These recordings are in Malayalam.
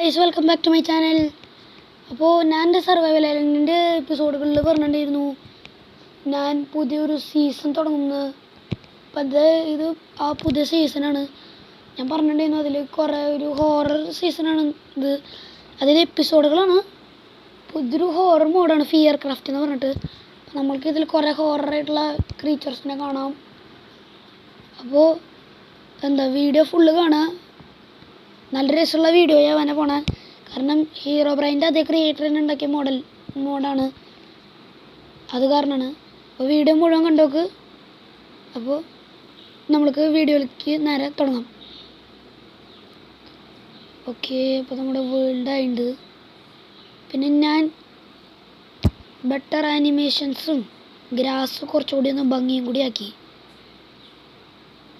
Guys welcome back to my channel. അപ്പോൾ ഞാൻ എൻ്റെ സർവൈവൽ ഐലൻഡിൻ്റെ എപ്പിസോഡുകളിൽ പറഞ്ഞിട്ടുണ്ടായിരുന്നു ഞാൻ പുതിയൊരു സീസൺ തുടങ്ങുന്നത്. അപ്പം ഇത് ആ പുതിയ സീസണാണ്. ഞാൻ പറഞ്ഞിട്ടുണ്ടായിരുന്നു അതിൽ കുറേ ഒരു ഹൊറർ സീസണാണ് ഇത്. അതിൽ എപ്പിസോഡുകളാണ്. പുതിയൊരു ഹൊറർ മോഡാണ് ഫിയർ ക്രാഫ്റ്റ് എന്ന് പറഞ്ഞിട്ട്. നമ്മൾക്ക് ഇതിൽ കുറേ ഹൊററായിട്ടുള്ള ക്രീച്ചേഴ്സിനെ കാണാം. അപ്പോൾ വീഡിയോ ഫുള്ള് കാണുക. നല്ല രസമുള്ള വീഡിയോ ആവാനാണ് പോണേ. കാരണം ഹീറോ ബ്രൈൻ്റെ അതേ ക്രിയേറ്റർ തന്നെ ഉണ്ടാക്കിയ മോഡാണ്. അത് കാരണമാണ്. അപ്പോൾ വീഡിയോ മുഴുവൻ കണ്ടോക്ക്. അപ്പോൾ നമ്മൾക്ക് വീഡിയോയിലേക്ക് നേരെ തുടങ്ങാം. ഓക്കെ, അപ്പോൾ നമ്മുടെ വേൾഡ് ആയിട്ടുണ്ട്. പിന്നെ ഞാൻ ബെറ്റർ ആനിമേഷൻസും ഗ്രാസ് കുറച്ചുകൂടി ഒന്ന് ഭംഗിയും കൂടി ആക്കി.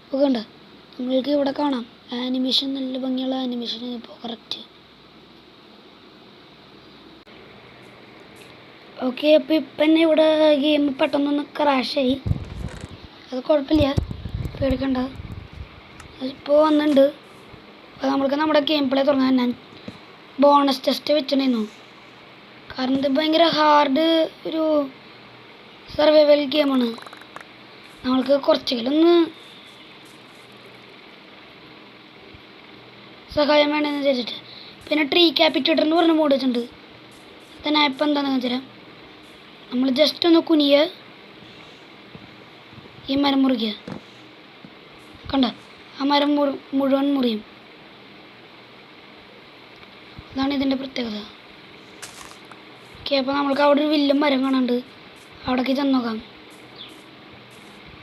അപ്പോൾ കണ്ട നമ്മൾക്ക് ഇവിടെ കാണാം ആനിമേഷൻ, നല്ല ഭംഗിയുള്ള ആനിമേഷൻ. ഇപ്പോൾ കറക്റ്റ്. ഓക്കെ, അപ്പോൾ ഇപ്പം തന്നെ ഇവിടെ ഗെയിം പെട്ടെന്നൊന്ന് ക്രാഷായി. അത് കുഴപ്പമില്ല, പേടിക്കണ്ട. ഇപ്പോൾ വന്നിട്ടുണ്ട്. അപ്പോൾ നമ്മൾക്ക് നമ്മുടെ ഗെയിം പ്ലേ തുടങ്ങാൻ ഞാൻ ബോണസ് ടെസ്റ്റ് വെച്ചിട്ടുണ്ടായിരുന്നു. കാരണം ഇത് ഭയങ്കര ഹാർഡ് ഒരു സർവൈവൽ ഗെയിമാണ്. നമ്മൾക്ക് കുറച്ചെങ്കിലും ഒന്ന് സഹായം വേണമെന്ന് വിചാരിച്ചിട്ട്. പിന്നെ ട്രീ ക്യാപിറ്റേറ്റർ എന്ന് പറഞ്ഞ മോഡ് വെച്ചിട്ടുണ്ട്. തന്നെ ഇപ്പം എന്താണെന്ന് വെച്ചാൽ നമ്മൾ ജസ്റ്റ് ഒന്ന് കുനിയുക, ഈ മരം മുറിക്കുക. കണ്ട ആ മരം മുഴുവൻ മുറിയും. അതാണ് ഇതിൻ്റെ പ്രത്യേകത. ഓക്കെ, അപ്പോൾ നമ്മൾക്ക് അവിടെ ഒരു വലിയ മരം കാണാണ്ട്, അവിടേക്ക് ചെന്ന് നോക്കാം.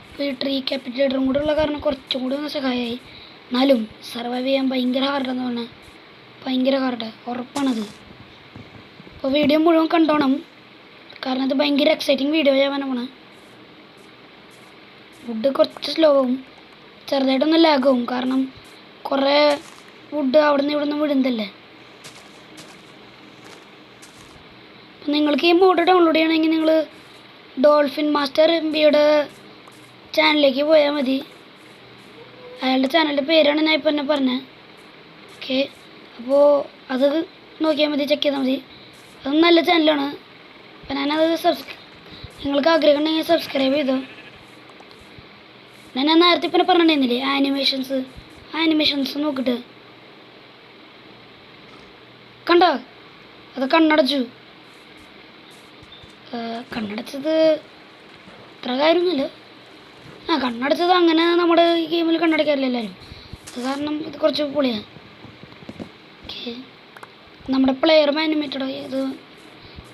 ഇപ്പോൾ ഈ ട്രീ ക്യാപിറ്റേറ്ററും കൂടെ ഉള്ള കാരണം കുറച്ചും കൂടി ഒന്ന് സഹായമായി. എന്നാലും സർവൈവ് ചെയ്യാൻ ഭയങ്കര ഹാർഡെന്ന് പറഞ്ഞാൽ ഭയങ്കര ഹാർഡ് ഉറപ്പാണത്. അപ്പോൾ വീഡിയോ മുഴുവൻ കണ്ടോണം. കാരണം ഇത് ഭയങ്കര എക്സൈറ്റിങ് വീഡിയോ ചെയ്യാൻ പോണേ. വുഡ് കുറച്ച് സ്ലോ ആവും, ചെറുതായിട്ടൊന്ന് ലാഗാവും. കാരണം കുറേ വുഡ് അവിടെ നിന്ന് ഇവിടെ നിന്ന് വിടുന്നതല്ലേ. അപ്പം നിങ്ങൾക്ക് ഈ മോഡ് ഡൗൺലോഡ് ചെയ്യണമെങ്കിൽ നിങ്ങൾ ഡോൾഫിൻ മാസ്റ്റർ എംബിയുടെ ചാനലിലേക്ക് പോയാൽ മതി. അയാളുടെ ചാനലിൻ്റെ പേരാണ് ഞാൻ ഇപ്പം തന്നെ പറഞ്ഞത്. ഓക്കെ, അപ്പോൾ അത് നോക്കിയാൽ മതി, ചെക്ക് ചെയ്താൽ മതി. അത് നല്ല ചാനലാണ്. അപ്പം ഞാനത് നിങ്ങൾക്ക് ആഗ്രഹം ഉണ്ടെങ്കിൽ സബ്സ്ക്രൈബ് ചെയ്തോ. ഞാൻ നേരത്തെ ഇപ്പം പറഞ്ഞിട്ടുണ്ടായിരുന്നില്ലേ ആനിമേഷൻസ് നോക്കിയിട്ട് കണ്ടോ. അത് കണ്ണടച്ചു. കണ്ണടച്ചത് അത്ര കാര്യമൊന്നുമില്ല. കണ്ണടച്ചത് അങ്ങനെ നമ്മുടെ ഈ ഗെയിമിൽ കണ്ണടക്കാറില്ല എല്ലാവരും. അത് കാരണം ഇത് കുറച്ച് പൊളിയാണ്. ഓക്കെ, നമ്മുടെ പ്ലെയർ ആനിമേറ്റഡ് ഇത്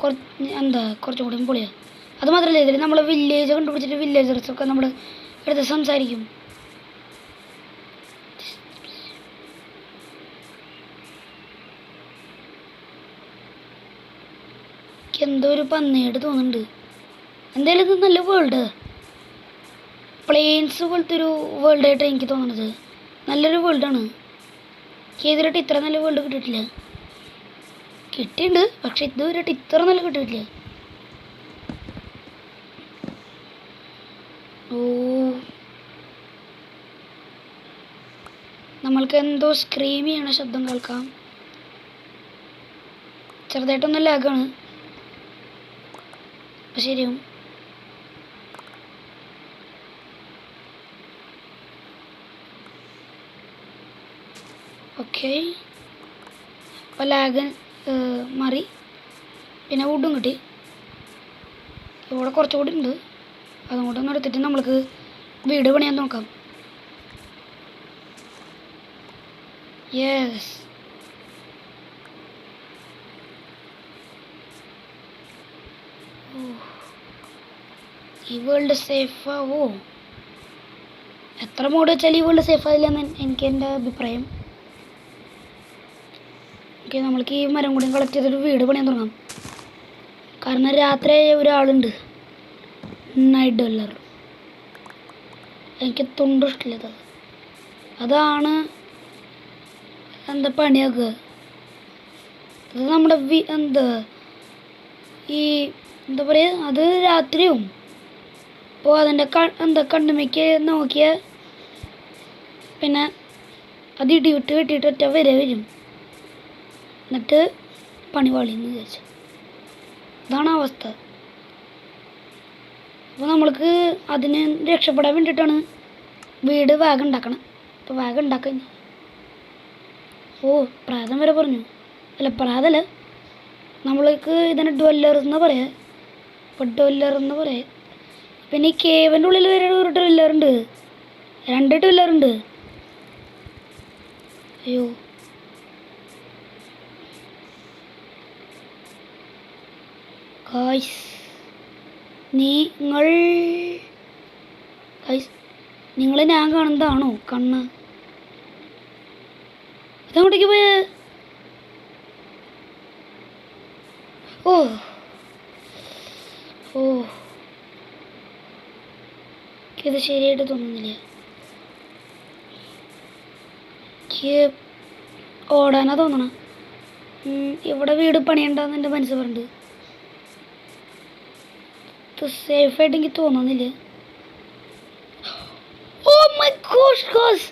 കുറച്ചും കൂടി പൊളിയാണ്. അത് മാത്രമല്ല ഇതിൽ നമ്മൾ വില്ലേജ് കണ്ടുപിടിച്ചിട്ട് വില്ലേജേഴ്സൊക്കെ നമ്മൾ എടുത്ത് സംസാരിക്കും. എന്തോ ഒരു പന്നിയായിട്ട് തോന്നുന്നുണ്ട്. എന്തായാലും ഇത് നല്ല വേൾഡ് പ്ലെയിൻസ് പോലത്തെ ഒരു വേൾഡായിട്ട് എനിക്ക് തോന്നുന്നത്. നല്ലൊരു വേൾഡാണ്. ഏതിലായിട്ട് ഇത്ര നല്ല വേൾഡ് കിട്ടിയിട്ടില്ല. കിട്ടിയിട്ടുണ്ട്, പക്ഷെ ഇതുവരെയായിട്ട് ഇത്ര നല്ല കിട്ടിയിട്ടില്ല. ഓ, നമ്മൾക്ക് എന്തോ സ്ക്രീം ചെയ്യണ ശബ്ദം കേൾക്കാം. ചെറുതായിട്ടൊന്നും ലാഗാണ്. അപ്പം ശരിയാവും. ഓക്കെ, അപ്പോൾ ലാഗ് മാറി. പിന്നെ വുഡും കിട്ടി. ഇവിടെ കുറച്ചുകൂടി ഉണ്ട്. അതും കൂടെ ഒന്ന് എടുത്തിട്ട് നമ്മൾക്ക് വീട് പണിയാൻ നോക്കാം. യെസ്, ഈ വേൾഡ് സേഫാവോ? എത്ര മോഡ് വെച്ചാൽ ഈ വേൾഡ് സേഫ് ആയില്ലെന്ന് എനിക്ക് എൻ്റെ അഭിപ്രായം. ഓക്കെ, നമ്മൾക്ക് ഈ മരം കൂടി കളക്ട് ചെയ്തിട്ട് വീട് പണിയാൻ തുടങ്ങാം. കാരണം രാത്രി ഒരാളുണ്ട്, നൈറ്റ് ഡ്വെല്ലർ. എനിക്ക് തൊണ്ടും ഇഷ്ടമില്ലത്. അതാണ് പണിയാക്കുക. അത് നമ്മുടെ ഈ എന്താ പറയുക, അത് രാത്രിയും. അപ്പോൾ അതിൻ്റെ കണ്ണുമയ്ക്ക് നോക്കിയാൽ പിന്നെ അത് ഇടിവിട്ട് വെട്ടിയിട്ട് ഒറ്റ വരും. എന്നിട്ട് പണിപാളിയെന്ന് വിചാരിച്ചു. ഇതാണ് അവസ്ഥ. അപ്പോൾ നമ്മൾക്ക് അതിന് രക്ഷപ്പെടാൻ വേണ്ടിയിട്ടാണ് വീട് വേഗം ഉണ്ടാക്കണം. അപ്പോൾ വേഗം ഉണ്ടാക്കാൻ പ്രാതം വരെ പറഞ്ഞു. അല്ല പ്രാതല്ല, നമ്മൾക്ക് ഇതിന് ഡ്വല്ലർ എന്ന് പറയാം. അപ്പോൾ ഡ്വല്ലർ എന്ന് പറയാം. പിന്നെ ഈ കേവിൻ്റെ ഉള്ളിൽ വരെ ഒരു ഡ്വല്ലറുണ്ട്, 2 ഡ്വല്ലറുണ്ട്. അയ്യോ, ഗായ്സ് നിങ്ങൾ ഞാൻ കാണുന്നതാണോ കണ്ണ്? ഇതങ്ങോട്ടേക്ക് പോയ ഓ ഓ ഇത് ശരിയായിട്ട് തോന്നുന്നില്ല. എനിക്ക് ഓടാനാ തോന്നണം. ഇവിടെ വീട് പണിയുണ്ടാന്ന് എൻ്റെ മനസ്സ് പറഞ്ഞിട്ട് ഇത് സേഫായിട്ട് എനിക്ക് തോന്നുന്നില്ല. Oh my gosh goes,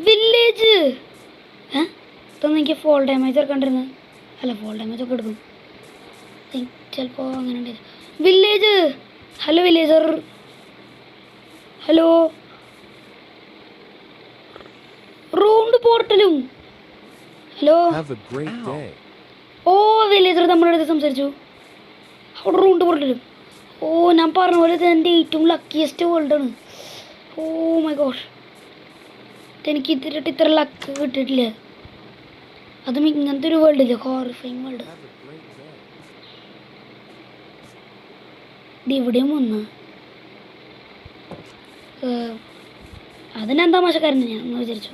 village. ഇതൊന്നും എനിക്ക് ഫോൾ ഡാമേജ് എടുക്കണ്ടിരുന്നത്. അല്ല, ഫോൾ ഡാമേജ് ഒക്കെ എടുക്കും ചിലപ്പോൾ. അങ്ങനെ ഉണ്ടായത് village. Hello villager, hello. Round പോർട്ടലും ഹലോ. ഓ വില്ലേജർ നമ്മുടെ അടുത്ത് സംസാരിച്ചു. അവിടെ റൗണ്ട് പോർട്ടലും. ഓ ഞാൻ പറഞ്ഞ പോലെ ഇത് എൻ്റെ ഏറ്റവും ലക്കിയസ്റ്റ് വേൾഡാണ്. ഓ മൈ ഗോഷ്, എനിക്ക് ഇത്ര ലക്ക് കിട്ടിയിട്ടില്ല. അതും ഇങ്ങനത്തെ ഒരു വേൾഡില്ല, ഹോറിഫൈങ് വേൾഡ്. ഇത് ഇവിടെയും വന്ന് അതിനെന്താ മോശക്കാരൻ ഞാൻ എന്ന് വിചാരിച്ചു.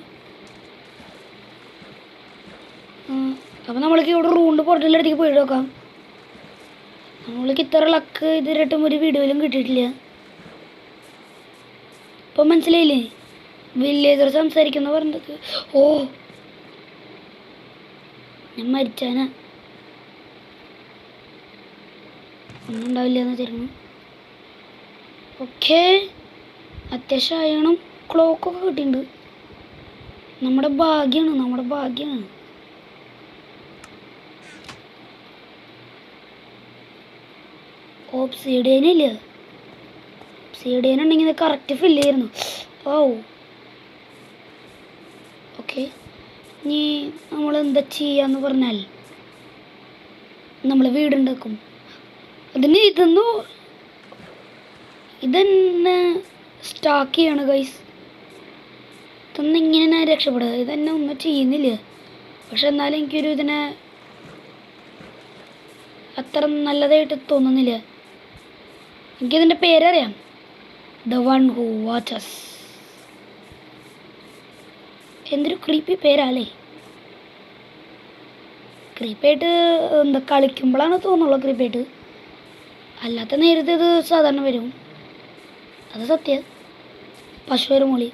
അപ്പം നമ്മൾക്ക് ഇവിടെ റൂണ്ട് പോർട്ടലിൻ്റെ അടുത്തേക്ക് പോയിട്ട് നോക്കാം. നമ്മൾക്ക് ഇത്ര ലക്ക് ഇതിരട്ടും ഒരു വീഡിയോയിലും കിട്ടിയിട്ടില്ല. ഇപ്പം മനസ്സിലായില്ലേ വില്ലേജർ സംസാരിക്കുന്ന പറഞ്ഞത്? ഓ ഞാൻ മരിച്ചാനാ, ഒന്നും ഉണ്ടാവില്ല എന്ന് വിചാരിക്കുന്നു. ഓക്കെ, അത്യാവശ്യം അയണും ക്ലോക്കൊക്കെ കിട്ടിയിട്ടുണ്ട്. നമ്മുടെ ഭാഗ്യമാണ്. ഓബ്സിഡിയനില്ല. ഓബ്സിഡിയൻ ഉണ്ടെങ്കിൽ ഇത് കറക്റ്റ് ഫില്ല് ചെയ്യായിരുന്നു. ഓ ഓക്കെ, ഇനി നമ്മളെന്താ ചെയ്യാന്ന് പറഞ്ഞാൽ നമ്മൾ വീടുണ്ടാക്കും. അതിന് ഇതെന്നെ സ്റ്റാക്ക് ചെയ്യാണ് ഗൈസ്. ഇതൊന്നും ഇങ്ങനെ ഞാൻ രക്ഷപ്പെടുക. ഇതെന്നെ ഒന്നും ചെയ്യുന്നില്ല. പക്ഷെ എന്നാലും എനിക്കൊരു ഇതിനെ അത്ര നല്ലതായിട്ട് തോന്നുന്നില്ല. എനിക്കിതിൻ്റെ പേരറിയാം, ദ വൺ ഹൂ വാച്ചസ്. എന്തൊരു ക്രീപ്പി പേരല്ലേ. ക്രീപ്പായിട്ട് എന്താ കളിക്കുമ്പോഴാണ് തോന്നുള്ളൂ ക്രീപ്പായിട്ട്, അല്ലാത്ത നേരത്തെ ഇത് സാധാരണ വരും. അത് സത്യം. പശുവരെ മോളി.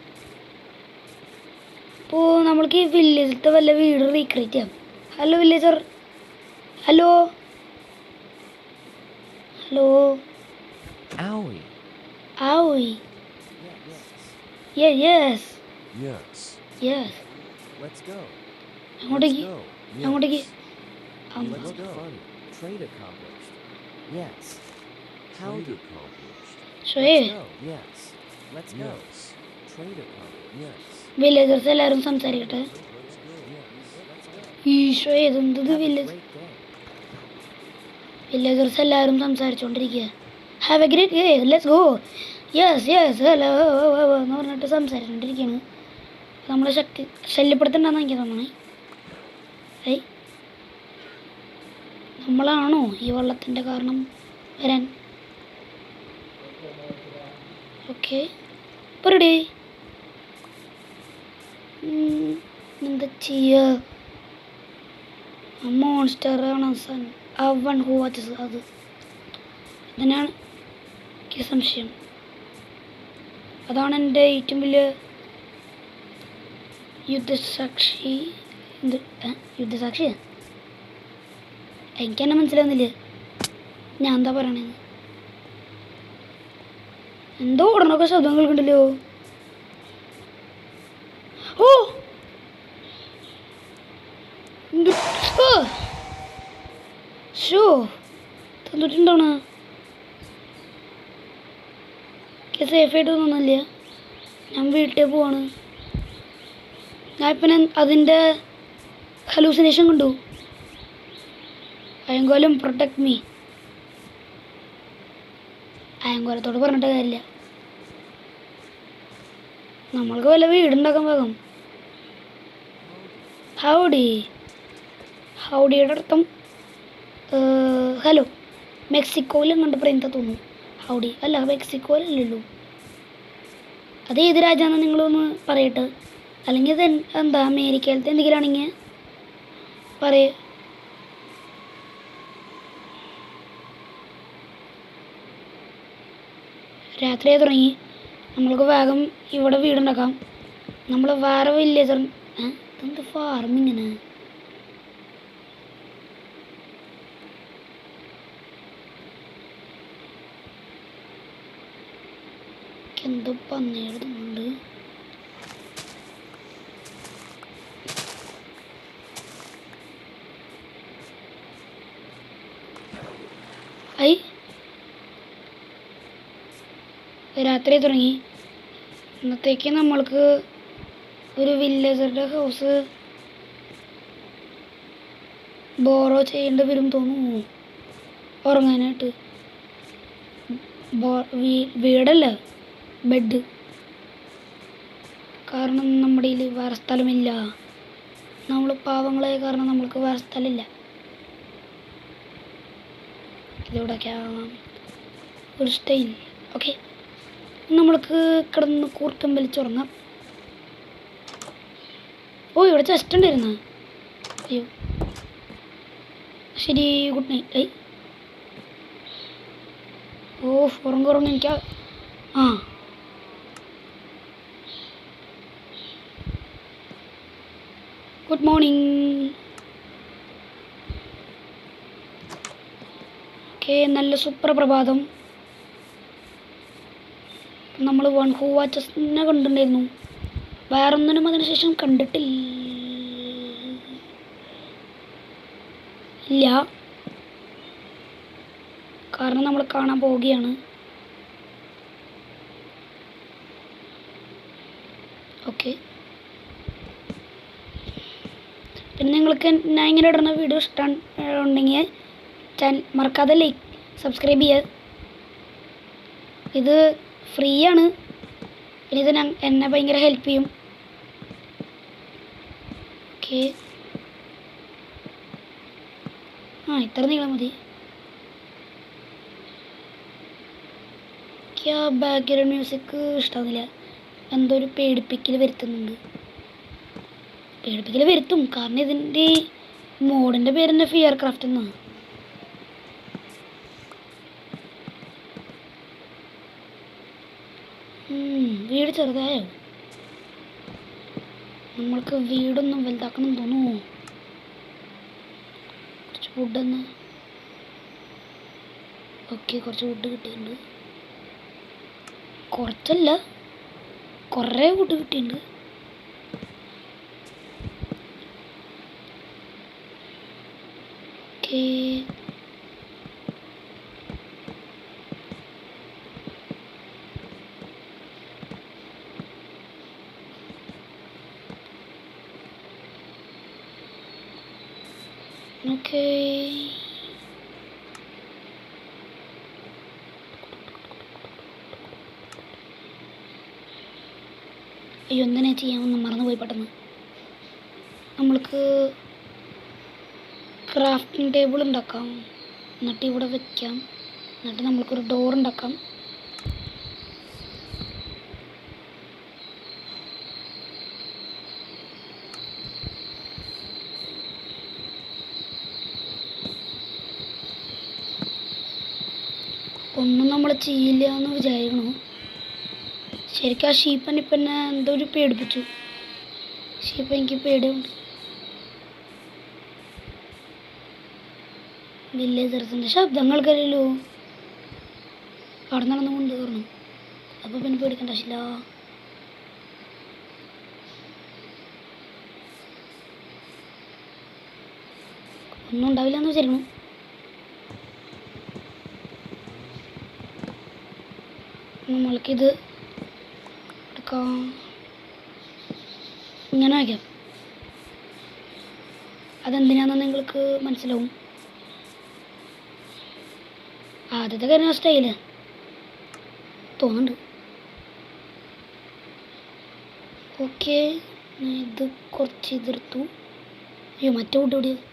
അപ്പോൾ നമ്മൾക്ക് ഈ വില്ലേജിലത്തെ വല്ല വീട് റീക്രിയേറ്റ് ചെയ്യാം. Hello villager, hello hello. Owie. Yes. Let's go. അങ്ങോട്ടേക്ക്. Let's go. Trade accomplished. Yes. How accomplished. Let's go. Yes. Let's go. Trade accomplished. Yes. Villagers എല്ലാവരും സംസാരിക്കട്ടെ. ഈശോ ഇതെന്തത് വില്ലേജേഴ്സ് എല്ലാവരും സംസാരിച്ചുകൊണ്ടിരിക്കുക. Have a great day, let's go. Yes hello എന്ന് പറഞ്ഞിട്ട് സംസാരിച്ചുകൊണ്ടിരിക്കുകയാണ്. നമ്മളെ ശല്യപ്പെടുത്തണ്ടെന്ന് എനിക്ക് തോന്നണേ. നമ്മളാണോ ഈ വെള്ളത്തിൻ്റെ കാരണം വരാൻ? ഓക്കെ, ഇപ്പോൾ റെഡി. എന്താ ചെയ്യുക? മോൺസ്റ്റർ ആണ് ആ വൺ ഹൂ വാച്ചസ്. അത് ഇതിനാണ് എനിക്ക് സംശയം. അതാണ് എൻ്റെ ഏറ്റവും വലിയ യുദ്ധസാക്ഷി. യുദ്ധസാക്ഷി എനിക്ക് തന്നെ മനസ്സിലാവുന്നില്ല ഞാൻ എന്താ പറയണേന്ന്. എന്തോ ഉടനൊക്കെ ശബ്ദം കേൾക്കണ്ടല്ലോ. ഓ ഓ ഷോ തന്നിട്ടുണ്ടോണ സേഫായിട്ട് തോന്നുന്നില്ല. ഞാൻ വീട്ടിൽ പോവാണ്. ഞാൻ ഇപ്പം അതിൻ്റെ ഹലൂസിനേഷൻ കണ്ടു. അയങ്കോലം പ്രൊട്ടക്ട് മീ. അയങ്കോലത്തോട് പറഞ്ഞിട്ട് കാര്യമില്ല. നമ്മൾക്ക് വല്ല വീടുണ്ടാക്കാൻ പാകം. ഹൗഡി. ഹൗഡിയുടെ അർത്ഥം ഹലോ. മെക്സിക്കോയിലും കണ്ട് പറയുന്നത് തോന്നുന്നു. ഹൗഡി അല്ല, മെക്സിക്കോയിലല്ലല്ലോ. അത് ഏത് രാജ്യമാണെന്ന് നിങ്ങളൊന്ന് പറയട്ടെ. അല്ലെങ്കിൽ ഇത് എന്താ അമേരിക്കയിലത്തെ എന്തെങ്കിലും ആണെങ്കിൽ പറയ. രാത്രിയായി തുടങ്ങി. നമ്മൾക്ക് വേഗം ഇവിടെ വീടുണ്ടാക്കാം. നമ്മൾ വേറെ വില്ലേജർ എന്ത് ഫാർമിങ്ങനെ എന്തോ പന്നിയെടുത്തുണ്ട്. ഐ രാത്രി തുടങ്ങി. ഇന്നത്തേക്ക് നമ്മൾക്ക് ഒരു വില്ലേജറുടെ ഹൗസ് ബോറോ ചെയ്യേണ്ടി വരും തോന്നുന്നു ഉറങ്ങാനായിട്ട്. വീടല്ല, ബെഡ്. കാരണം നമ്മുടെ കയ്യിൽ വേറെ സ്ഥലമില്ല. നമ്മൾ പാവങ്ങളായ കാരണം നമ്മൾക്ക് വേറെ സ്ഥലമില്ല. ഇതിവിടെയൊക്കെ ഒരു സ്റ്റൈൽ. ഓക്കെ, നമ്മൾക്ക് കിടന്ന് കൂർക്കം വലിച്ചുറങ്ങാം. ഓ ഇവിടെ ചെസ്റ്റ് ഉണ്ടായിരുന്നു. അയ്യോ ശരി, ഗുഡ് നൈറ്റ്. ഐ ഓ ഉറങ്ങുറങ്ങ് എനിക്ക്. ആ ഗുഡ് മോർണിംഗ്. ഓക്കെ, നല്ല സുപ്രഭാതം. നമ്മൾ വൺ ഹൂ വാച്ചസിനെ കണ്ടിട്ടുണ്ടായിരുന്നു. വേറൊന്നിനും അതിനുശേഷം കണ്ടിട്ടില്ല. കാരണം നമ്മൾ കാണാൻ പോവുകയാണ്. ഓക്കെ, പിന്നെ നിങ്ങൾക്ക് ഞാൻ ഇങ്ങനെ ഇടുന്ന വീഡിയോ ഇഷ്ടമുണ്ടെങ്കിൽ ചാനൽ മറക്കാതെ ലൈക്ക് സബ്സ്ക്രൈബ് ചെയ്യുക. ഇത് ഫ്രീ ആണ്. പിന്നെ ഇത് എന്നെ ഭയങ്കര ഹെൽപ്പ് ചെയ്യും. ഓക്കെ, ഇത്ര നീളം മതി. ബാക്ക്ഗ്രൗണ്ട് മ്യൂസിക് ഇഷ്ടമാകുന്നില്ല. എന്തോ ഒരു പേടിപ്പിക്കൽ വരുത്തുന്നുണ്ട്. പേടിപ്പിക്കൽ വരുത്തും കാരണം ഇതിൻ്റെ മോഡിൻ്റെ പേര് തന്നെ ഫിയർ ക്രാഫ്റ്റ് എന്നാണ്. വീട് ചെറുതായോ? നമ്മൾക്ക് വീടൊന്നും വലുതാക്കണം തോന്നുന്നു. കുറച്ച് വുഡൊന്ന്. ഓക്കെ, കുറച്ച് വുഡ് കിട്ടിയിട്ടുണ്ട്. കുറച്ചല്ല, കുറേ വുഡ് കിട്ടിയിട്ടുണ്ട്. Okay, okay. അയ്യോ, എന്തിനാ ചെയ്യാമെന്ന് മറന്നുപോയി പെട്ടെന്ന്. നമ്മൾക്ക് ക്രാഫ്റ്റിംഗ് ടേബിൾ ഉണ്ടാക്കാം. എന്നിട്ട് ഇവിടെ വെക്കാം. എന്നിട്ട് നമ്മൾക്കൊരു ഡോർ ഉണ്ടാക്കാം. ഒന്നും നമ്മൾ ചെയ്യില്ല എന്ന് വിചാരിക്കണു. ശരിക്കും ആ ഷീപ്പൻ ഇപ്പം എന്നെ എന്തോ ഒരു പേടിപ്പിച്ചു. ഷീപ്പ് എനിക്ക് പേടിയുണ്ട്. വില്ലേജേഴ്സിൻ്റെ ശബ്ദങ്ങൾക്കല്ലോ അവിടെ നടന്നു കൊണ്ട് കയറണം. അപ്പോൾ പിന്നെ പേടിക്കേണ്ട ആവശ്യമില്ല. ഒന്നും ഉണ്ടാവില്ല എന്ന് വിചാരിക്കുന്നു. നമ്മൾക്കിത് എടുക്കാം, ഇങ്ങനെ വയ്ക്കാം. അതെന്തിനാണെന്ന് നിങ്ങൾക്ക് മനസ്സിലാവും. ആദ്യത്തെ കാര്യം സ്റ്റൈല് തോന്നുന്നുണ്ട്. ഓക്കെ, ഇത് കുറച്ച് എതിർത്തു. അയ്യോ, മറ്റേ കൂട്ടി ഓടിയത്.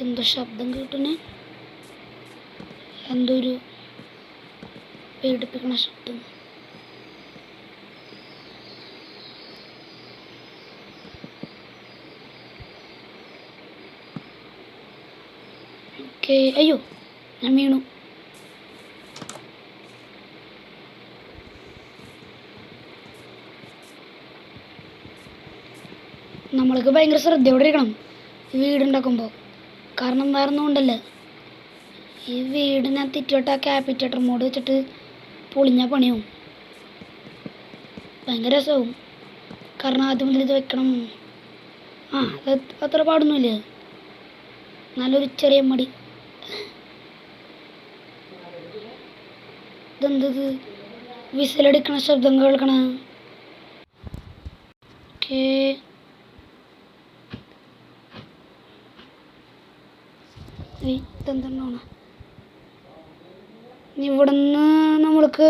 എന്തോ ശബ്ദം കേട്ടുന്നെ, എന്തോ ഒരു പേടിപ്പിക്കണ ശബ്ദം. ഓക്കെ, അയ്യോ ഞാൻ വീണു. നമ്മൾക്ക് ഭയങ്കര ശ്രദ്ധയോടെ ഇരിക്കണം വീടുണ്ടാക്കുമ്പോൾ. കാരണം വേറെ ഒന്നും കൊണ്ടല്ല, ഈ വീടിനകത്ത് ഇറ്റോട്ട് ആ ക്യാപിറ്റേറ്റർ മോഡ് വെച്ചിട്ട് പൊളിഞ്ഞ പണിയാവും. ഭയങ്കര രസമാവും. കാരണം ആദ്യം മുതൽ ഇത് വെക്കണം. അത് അത്ര പാടൊന്നുമില്ല, നല്ലൊരു ചെറിയ മടി. ഇതെന്തത് വിസിലടിക്കണ ശബ്ദം കേൾക്കണ. ഓക്കേ, ഇതെന്താണ് ഇവിടുന്ന് നമ്മൾക്ക്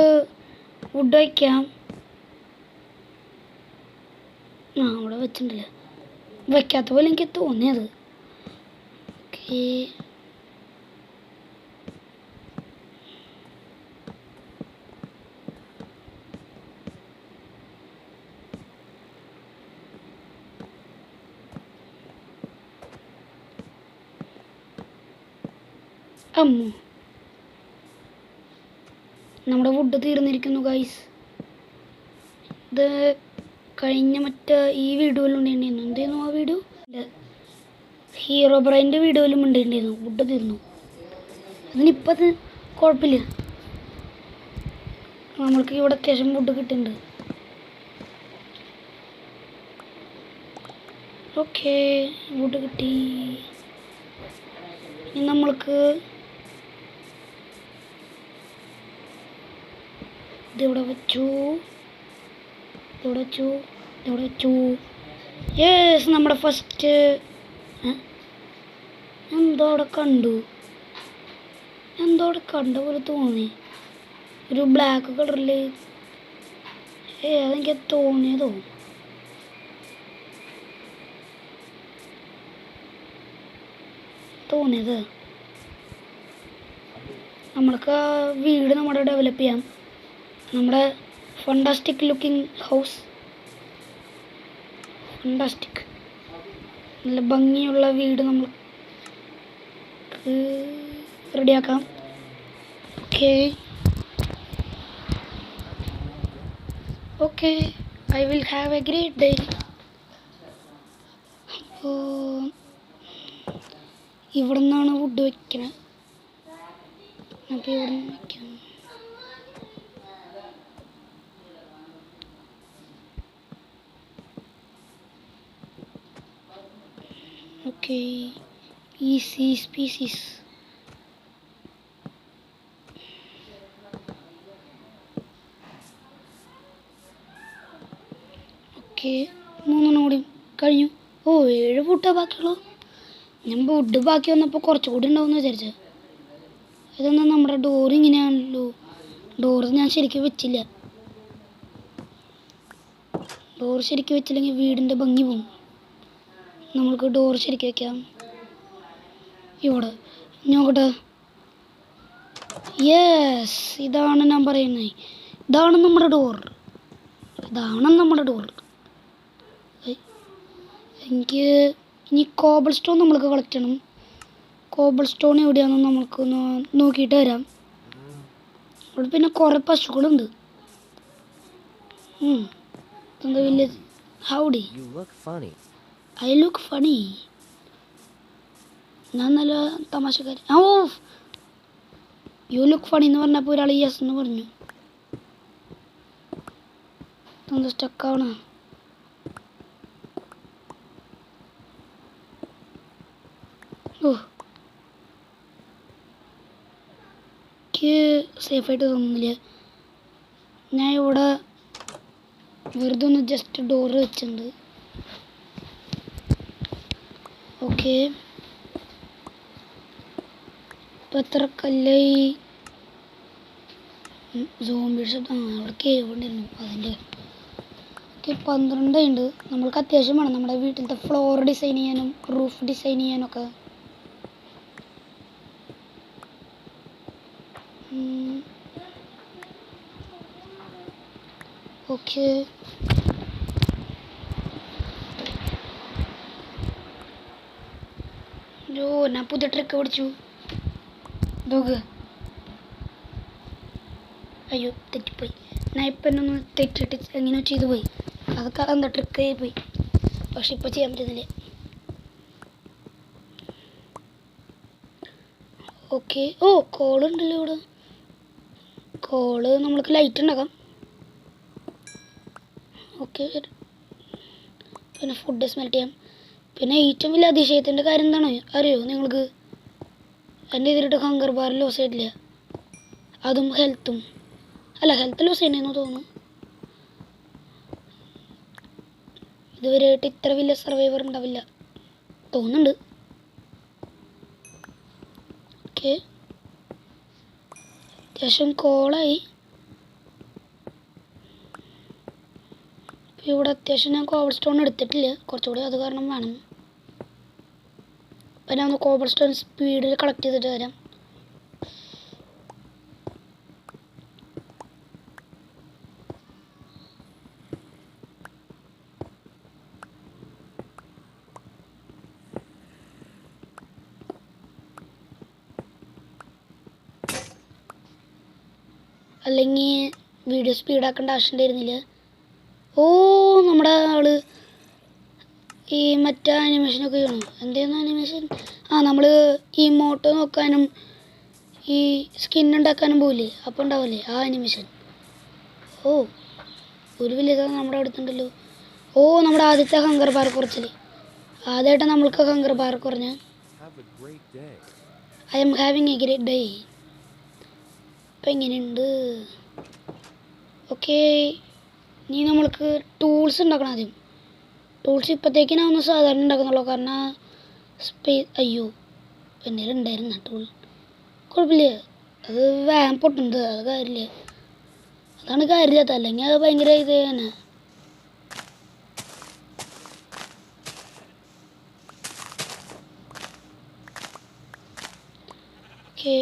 ഫുഡ് വയ്ക്കാം. അവിടെ വെച്ചിട്ടുണ്ടല്ലേ, വയ്ക്കാത്ത പോലെ എനിക്ക് തോന്നിയത്. ഓക്കേ, അമ്മോ, നമ്മുടെ വുഡ് തീർന്നിരിക്കുന്നു ഗൈസ്. ഇത് കഴിഞ്ഞ മറ്റേ ഈ വീഡിയോയിലും ഉണ്ടായിരുന്നു. എന്തായിരുന്നു ആ വീഡിയോ? ഹീറോ ബ്രൈൻ്റെ വീഡിയോയിലും ഉണ്ടായിരുന്നു. വുഡ് തീർന്നു. അതിനിപ്പോൾ അത് കുഴപ്പമില്ല, നമ്മൾക്ക് ഇവിടെ അത്യാവശ്യം വുഡ് കിട്ടുന്നുണ്ട്. ഓക്കെ, വുഡ് കിട്ടി. ഇനി നമ്മൾക്ക് ഇതിവിടെ വെച്ചു, ഇവിടെ വെച്ചു. യെസ്, നമ്മുടെ ഫസ്റ്റ് എന്തോ അവിടെ കണ്ട പോലെ തോന്നി. ഒരു ബ്ലാക്ക് കളറിൽ അതെനിക്ക് തോന്നിയതോ. നമ്മൾക്ക് ആ വീട് നമ്മുടെ ഡെവലപ്പ് ചെയ്യാം. നമ്മുടെ ഫണ്ടാസ്റ്റിക് ലുക്കിംഗ് ഹൗസ്, ഫണ്ടാസ്റ്റിക് നല്ല ഭംഗിയുള്ള വീട് നമുക്ക് റെഡിയാക്കാം. Okay, I will have a great day. അപ്പോൾ ഇവിടെ നിന്നാണ് വുഡ് വയ്ക്കണത്. അപ്പോൾ ഇവിടെ നിന്ന് വയ്ക്കാം. Okay, easy species. ഓക്കെ, 3 കൂടി കഴിഞ്ഞു. 7 ഫുട്ടാ ബാക്കിയുള്ളൂ. ഞാൻ വുഡ് ബാക്കി വന്നപ്പോൾ കുറച്ചുകൂടി ഉണ്ടാവുമെന്ന് വിചാരിച്ചത്. ഇതെന്നാ നമ്മുടെ ഡോർ ഇങ്ങനെയാണല്ലോ. ഡോറ് ഞാൻ ശരിക്കും വെച്ചില്ല. ഡോർ ശരിക്കും വെച്ചില്ലെങ്കിൽ വീടിൻ്റെ ഭംഗി പോകും. നമ്മൾക്ക് ഡോർ ശരിക്കും വയ്ക്കാം. ഇവിടെ നോക്കട്ടെ. യെസ്, ഇതാണ് ഞാൻ പറയുന്നത്. ഇതാണ് നമ്മുടെ ഡോർ. എനിക്ക് ഇനി കോബിൾ സ്റ്റോൺ നമ്മൾക്ക് കളക്ട് ചെയ്യണം. കോബിൾ സ്റ്റോൺ എവിടെയാണെന്ന് നമ്മൾക്ക് നോക്കിയിട്ട് വരാം. ഇവിടെ പിന്നെ കുറേ പശുക്കളുണ്ട്. എന്താ village? Howdy, I look funny. ഞാൻ നല്ല തമാശക്കാരി. യു ലുക്ക് ഫണി എന്ന് പറഞ്ഞപ്പോൾ ഒരാൾ യെസ് എന്ന് പറഞ്ഞു. ഒന്ന് സ്റ്റക്കാവണ. ഓ എനിക്ക് സേഫായിട്ട് തോന്നുന്നില്ല. ഞാൻ ഇവിടെ വെറുതെ ഒന്ന് ജസ്റ്റ് ഡോറ് വെച്ചിട്ടുണ്ട്. ഓക്കെ, ഇപ്പം എത്ര കല്ലായി? സോംബീസ് അവിടെ കേവ് ഉണ്ടായിരുന്നു അതിൻ്റെ. ഓക്കെ, 12 ഉണ്ട്. നമ്മൾക്ക് അത്യാവശ്യം വേണം നമ്മുടെ വീട്ടിലത്തെ ഫ്ലോർ ഡിസൈൻ ചെയ്യാനും റൂഫ് ഡിസൈൻ ചെയ്യാനൊക്കെ. ഓക്കെ, ഞാൻ പുതിയ ട്രിക്ക് പഠിച്ചു. നോക്ക്, അയ്യോ തെറ്റിപ്പോയി. ഞാൻ ഇപ്പം എന്നെ ഒന്ന് തെറ്റിട്ട് എങ്ങനെ ചെയ്തു പോയി. അതൊക്കെ എന്താ ട്രിക്ക് പോയി. പക്ഷെ ഇപ്പം ചെയ്യാൻ പറ്റുന്നില്ല. ഓക്കെ, ഓ കോളുണ്ടല്ലോ ഇവിടെ. കോള് നമ്മൾക്ക് ലൈറ്റ് ഉണ്ടാക്കാം. ഓക്കെ, പിന്നെ ഫുഡ് സ്മെൽറ്റ് ചെയ്യാം. പിന്നെ ഏറ്റവും വലിയ അതിശയത്തിൻ്റെ കാര്യം എന്താണ് അറിയോ നിങ്ങൾക്ക്? എൻ്റെ ഇതിലിട്ട് ഹങ്കർ ബാർ ലോസ് ആയിട്ടില്ല. അതും ഹെൽത്തും അല്ല, ഹെൽത്ത് ലോസ് ചെയ്യണമെന്ന് തോന്നുന്നു. ഇതുവരെയായിട്ട് ഇത്ര വലിയ സർവൈവർ ഉണ്ടാവില്ല തോന്നുന്നുണ്ട്. ഓക്കെ, അത്യാവശ്യം കോളായി. ഇവിടെ അത്യാവശ്യം ഞാൻ കോബിൾ സ്റ്റോൺ എടുത്തിട്ടില്ല, കുറച്ചുകൂടി അത് കാരണം വേണം. അപ്പം ഞാൻ ഒന്ന് കോബിൾ സ്റ്റോൺ സ്പീഡിൽ കളക്ട് ചെയ്തിട്ട് വരാം. അല്ലെങ്കിൽ വീഡിയോ സ്പീഡാക്കേണ്ട ആവശ്യം ഉണ്ടായിരുന്നില്ല. ഓ, നമ്മുടെ ആള് ഈ മറ്റേ ആനിമേഷനൊക്കെ ചെയ്യണം. എന്തായിരുന്നു ആനിമേഷൻ? നമ്മൾ ഈ മോട്ടോ നോക്കാനും ഈ സ്കിൻ ഉണ്ടാക്കാനും പോവില്ലേ, അപ്പോൾ ഉണ്ടാവില്ലേ ആ ആനിമേഷൻ. ഓ, ഒരു വലിയ നമ്മുടെ അടുത്തുണ്ടല്ലോ. ഓ, നമ്മുടെ ആദ്യത്തെ ഹങ്കർ ബാർ കുറച്ചില്ലേ. ആദ്യമായിട്ട് നമ്മൾക്ക് ഹങ്കർ ബാർ കുറഞ്ഞ്. I M having A great day. ഇപ്പം എങ്ങനെയുണ്ട്? ഓക്കെ, ഇനി നമ്മൾക്ക് ടൂൾസ് ഉണ്ടാക്കണം ആദ്യം. ടൂൾസ് ഇപ്പോഴത്തേക്ക് ഞാൻ ഒന്ന് സാധാരണ ഉണ്ടാക്കുന്നുള്ളൂ, കാരണം അയ്യോ എൻ്റെ ഉണ്ടായിരുന്ന ടൂൾ കുഴപ്പമില്ല. അത് വേഗം പൊട്ടുന്നത്, അത് കാര്യമില്ല. അതാണ് കാര്യമില്ലാത്ത, അല്ലെങ്കിൽ അത് ഭയങ്കര ഇത് തന്നെ. ഓക്കെ,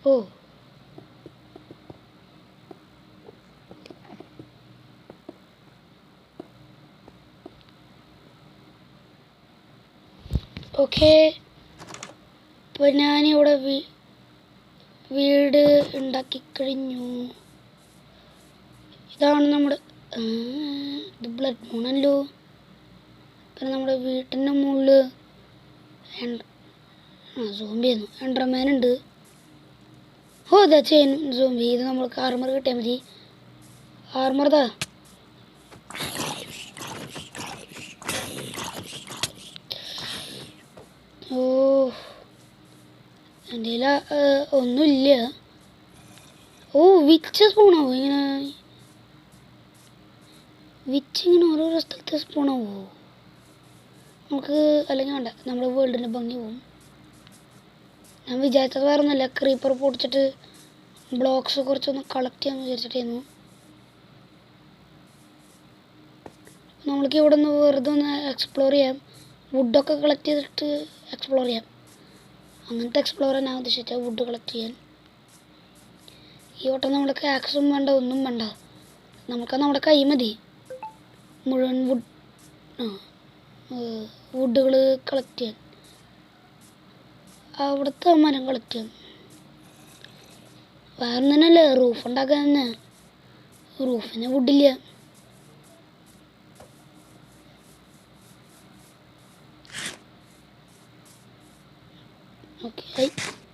ഓ ഓക്കെ, ഇപ്പോൾ ഞാനിവിടെ വീട് ഉണ്ടാക്കി കഴിഞ്ഞു. ഇതാണ് നമ്മുടെ ഇത് ബ്ലഡ് മൂണല്ലോ. പിന്നെ നമ്മുടെ വീട്ടിൻ്റെ മുകളിൽ സോംബിയായിരുന്നു, എൻഡർമാൻ ഉണ്ട്. ഓ, ഇതാ ചെയിൻ സോംബി. ഇത് നമ്മൾക്ക് ആർമർ കിട്ടിയാൽ മതി. ആർമർ താ. ഓ, എൻ്റെ കയ്യിൽ ഒന്നുമില്ല. ഓ, വിച്ച് സ്പൂണാവോ ഇങ്ങനെ? വിച്ച് ഇങ്ങനെ ഓരോരോ സ്ഥലത്ത് സ്പൂണാവോ നമുക്ക്? അല്ലെങ്കിൽ വേണ്ട, നമ്മുടെ വേൾഡിൻ്റെ ഭംഗി പോവും. ഞാൻ വിചാരിച്ചത് വേറെ ഒന്നുമല്ല, ക്രീപ്പർ പൊടിച്ചിട്ട് ബ്ലോക്സ് കുറച്ചൊന്ന് കളക്ട് ചെയ്യാമെന്ന് വിചാരിച്ചിട്ടായിരുന്നു. നമ്മൾക്ക് ഇവിടെ നിന്ന് വെറുതെ ഒന്ന് എക്സ്പ്ലോർ ചെയ്യാം. വുഡൊക്കെ കളക്ട് ചെയ്തിട്ട് എക്സ്പ്ലോർ ചെയ്യാം. അങ്ങനത്തെ എക്സ്പ്ലോർ ഞാൻ ഉദ്ദേശിച്ച വുഡ് കളക്ട് ചെയ്യാൻ. ഈ വട്ടം നമ്മൾക്ക് ആക്സും വേണ്ട, ഒന്നും വേണ്ട. നമുക്ക് നമ്മുടെ കൈ മതി മുഴുവൻ വുഡുകൾ കളക്ട് ചെയ്യാൻ. അവിടുത്തെ മരം കളക്ട് ചെയ്യാൻ. വേറെ തന്നെയല്ലേ റൂഫ് ഉണ്ടാക്കാൻ തന്നെ. റൂഫിന് വുഡില്ല. ഓക്കെ,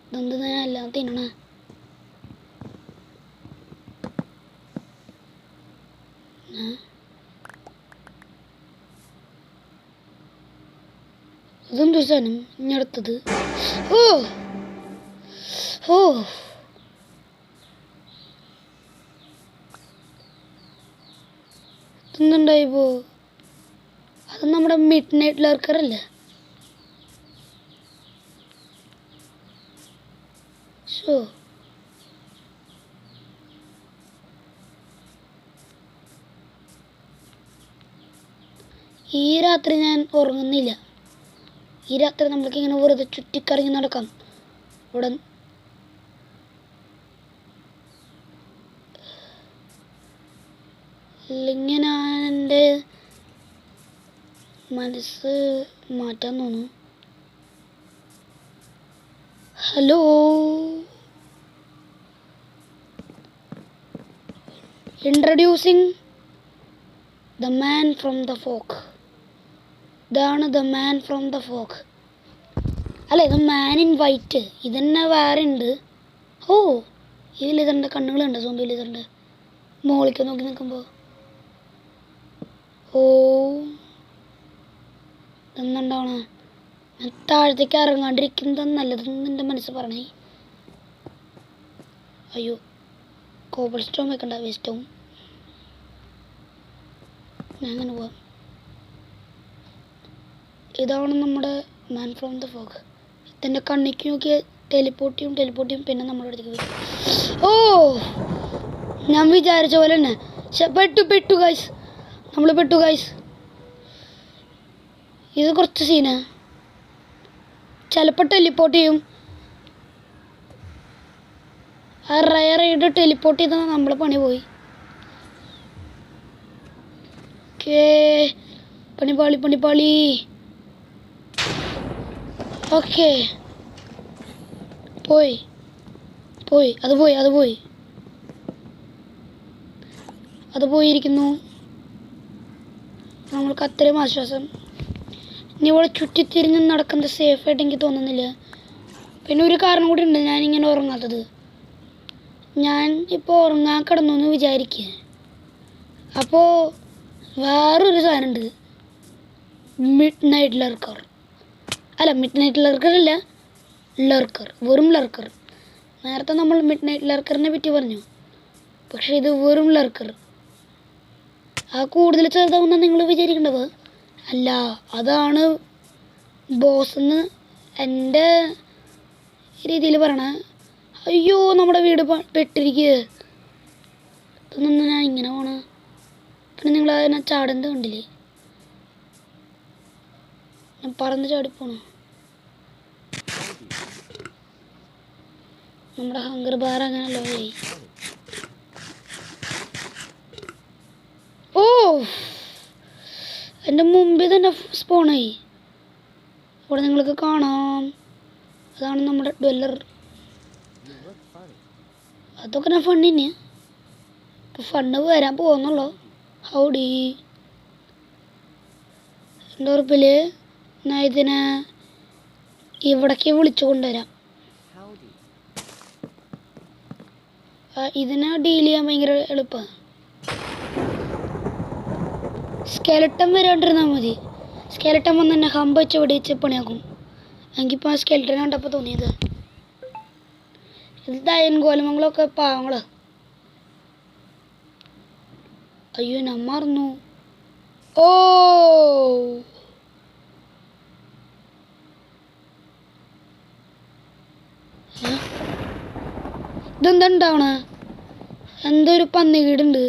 ഇതെന്ത് എല്ലാം തിന്നണേ. ഇതെന്തൊരു സാധനം ഇനി അടുത്തത്? ഓ ഓ ഇതെന്തുണ്ടായിപ്പോ? അത് നമ്മുടെ മിഡ് നൈറ്റ് ലർക്കറല്ലേ? ഷോ ഈ രാത്രി ഞാൻ ഉറങ്ങുന്നില്ല. ഈ രാത്രി നമ്മൾക്ക് ഇങ്ങനെ വെറുതെ ചുറ്റിക്കറങ്ങി നടക്കാം. ഇവിടെ അല്ലെങ്കിൽ ഞാൻ എൻ്റെ മനസ്സ് മാറ്റാൻ തോന്നുന്നു. Hello, introducing the man from the folk. ഇതാണ് the man from the folk. അല്ല, ഇത് മാൻ ഇൻ വൈറ്റ്. ഇതന്നെ വേറെ ഉണ്ട്. ഓ, ഈ ലിസറിൻ്റെ കണ്ണുകളുണ്ട്. സോംബി ലിസറിൻ്റെ മുകളിലേക്ക് നോക്കി നിൽക്കുമ്പോൾ. ഓ, ഇതെന്നുണ്ടാവണ ഞാൻ താഴത്തേക്ക് ഇറങ്ങാണ്ടിരിക്കുന്നത് നല്ലതെന്ന് എൻ്റെ മനസ്സ് പറഞ്ഞേ. അയ്യോ, കോബിൾ സ്റ്റോൺ വെക്കണ്ട, വേസ്റ്റാവും. ഞാൻ അങ്ങനെ പോവാം. ഇതാണ് നമ്മുടെ മാൻ ഫ്രോം ദ ഫോഗ്. ഇതിൻ്റെ കണ്ണിക്ക് നോക്കി ടെലിപ്പോർട്ട് ചെയ്യും പിന്നെ നമ്മുടെ അടുത്തേക്ക് വരും. ഓ, ഞാൻ വിചാരിച്ച പോലെ തന്നെ പെട്ടു ഗൈസ്. നമ്മൾ പെട്ടു ഗൈസ്. ഇത് കുറച്ച് സീനാ. ചിലപ്പോൾ ടെലിപ്പോർട്ട് ചെയ്യും. ആ റയറായിട്ട് ടെലിപ്പോർട്ട് ചെയ്താൽ നമ്മളെ പണി പോയി. ഓക്കേ, പണിപ്പാളി. ഓക്കെ, പോയി. അത് പോയിരിക്കുന്നു. നമ്മൾക്ക് അത്രയും ആശ്വാസം. ഇനി ഇവിടെ ചുറ്റിത്തിരിഞ്ഞ് നടക്കുന്നത് സേഫായിട്ട് എനിക്ക് തോന്നുന്നില്ല. പിന്നെ ഒരു കാരണം കൂടി ഉണ്ട് ഞാനിങ്ങനെ ഉറങ്ങാത്തത്. ഞാൻ ഇപ്പോൾ ഉറങ്ങാൻ കിടന്നു എന്ന് വിചാരിക്കുക. അപ്പോൾ വേറൊരു സാധനമുണ്ട്, മിഡ് നൈറ്റ് ലർക്കർ. അല്ല, മിഡ് നൈറ്റ് ലർക്കർ അല്ല, വെറും ലർക്കർ. നേരത്തെ നമ്മൾ മിഡ് നൈറ്റ് ലർക്കറിനെ പറ്റി പറഞ്ഞു, പക്ഷെ ഇത് വെറും ലർക്കർ. ആ കൂടുതൽ ചെറുതാവുന്ന നിങ്ങൾ വിചാരിക്കേണ്ടത് അല്ല, അതാണ് ബോസ് എന്ന് എൻ്റെ രീതിയിൽ പറയണ. അയ്യോ, നമ്മുടെ വീട് പെട്ടിരിക്കുക. ഇതൊന്നും ഞാൻ ഇങ്ങനെ പോണ. പിന്നെ നിങ്ങൾ അതിനെ ചാടുന്നത് കണ്ടില്ലേ? ഞാൻ പറന്ന് ചാടിപ്പോണു. നമ്മുടെ ഹങ്കർ ബാർ അങ്ങനെയല്ലോ. ഓ, എൻ്റെ മുമ്പിൽ തന്നെ സ്പോണായി. ഇവിടെ നിങ്ങൾക്ക് കാണാം, അതാണ് നമ്മുടെ ഡ്വെല്ലർ. അതൊക്കെ ഞാൻ ഫണ്ട് തന്നെയാണ്. ഇപ്പം ഫണ്ട് വരാൻ പോകുന്നുള്ളൂ. ഹൗഡി. എൻ്റെ ഉറപ്പിൽ ഞാൻ ഇതിനെ ഇവിടേക്ക് വിളിച്ചു കൊണ്ടുവരാം. ഇതിനെ ഡീൽ ചെയ്യാൻ ഭയങ്കര എളുപ്പമാണ്. സ്കെലട്ടൻ വരാണ്ടിരുന്നാൽ മതി. സ്കെലട്ടൻ വന്ന് തന്നെ ഹമ്പ് വെച്ച് വെടിച്ച് പണിയാക്കും. എനിക്കിപ്പോൾ ആ സ്കെലട്ടനെ കണ്ടപ്പോൾ തോന്നിയത്. ഇത് ദയൻ ഗോലമങ്ങളൊക്കെ പാവങ്ങള്. അയ്യോ, ഞാൻ മറന്നു. ഓ, ഇതെന്താ ഉണ്ടാവണ? എന്തൊരു പന്നികീടുണ്ട്.